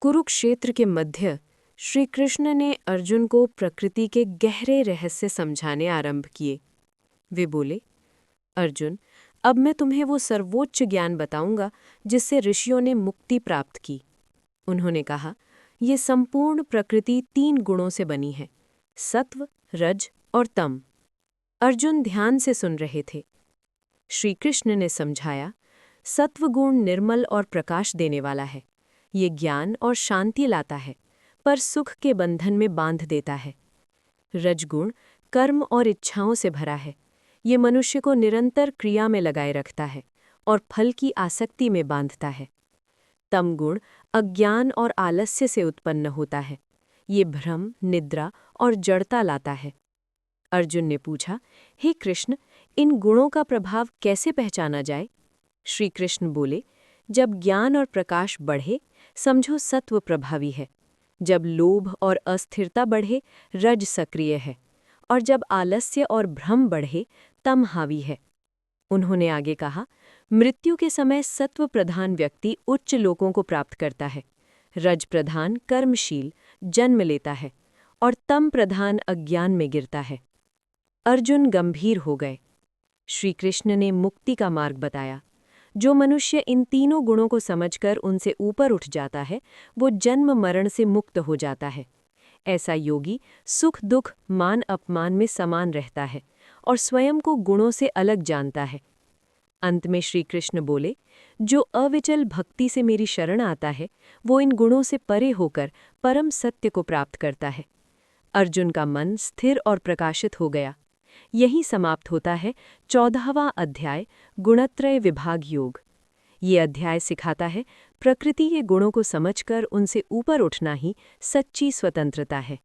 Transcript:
कुरुक्षेत्र के मध्य श्री कृष्ण ने अर्जुन को प्रकृति के गहरे रहस्य समझाने आरंभ किए। वे बोले, अर्जुन, अब मैं तुम्हें वो सर्वोच्च ज्ञान बताऊंगा जिससे ऋषियों ने मुक्ति प्राप्त की। उन्होंने कहा, ये संपूर्ण प्रकृति 3 गुणों से बनी है, सत्व, रज और तम। अर्जुन ध्यान से सुन रहे थे। श्री कृष्ण ने समझाया, सत्वगुण निर्मल और प्रकाश देने वाला है। ये ज्ञान और शांति लाता है, पर सुख के बंधन में बांध देता है। रजगुण कर्म और इच्छाओं से भरा है। ये मनुष्य को निरंतर क्रिया में लगाए रखता है और फल की आसक्ति में बांधता है। तमगुण अज्ञान और आलस्य से उत्पन्न होता है। ये भ्रम, निद्रा और जड़ता लाता है। अर्जुन ने पूछा, हे कृष्ण, इन गुणों का प्रभाव कैसे पहचाना जाए? श्री कृष्ण बोले, जब ज्ञान और प्रकाश बढ़े, समझो सत्व प्रभावी है। जब लोभ और अस्थिरता बढ़े, रज सक्रिय है। और जब आलस्य और भ्रम बढ़े, तम हावी है। उन्होंने आगे कहा, मृत्यु के समय सत्व प्रधान व्यक्ति उच्च लोकों को प्राप्त करता है। रज प्रधान कर्मशील जन्म लेता है और तम प्रधान अज्ञान में गिरता है। अर्जुन गंभीर हो गए। श्री कृष्ण ने मुक्ति का मार्ग बताया। जो मनुष्य इन तीनों गुणों को समझकर उनसे ऊपर उठ जाता है, वो जन्म मरण से मुक्त हो जाता है। ऐसा योगी सुख दुख मान अपमान में समान रहता है और स्वयं को गुणों से अलग जानता है। अंत में श्री कृष्ण बोले, जो अविचल भक्ति से मेरी शरण आता है, वो इन गुणों से परे होकर परम सत्य को प्राप्त करता है। अर्जुन का मन स्थिर और प्रकाशित हो गया। यही समाप्त होता है 14वां अध्याय, गुणत्रय विभाग योग। ये अध्याय सिखाता है, प्रकृति के गुणों को समझकर उनसे ऊपर उठना ही सच्ची स्वतंत्रता है।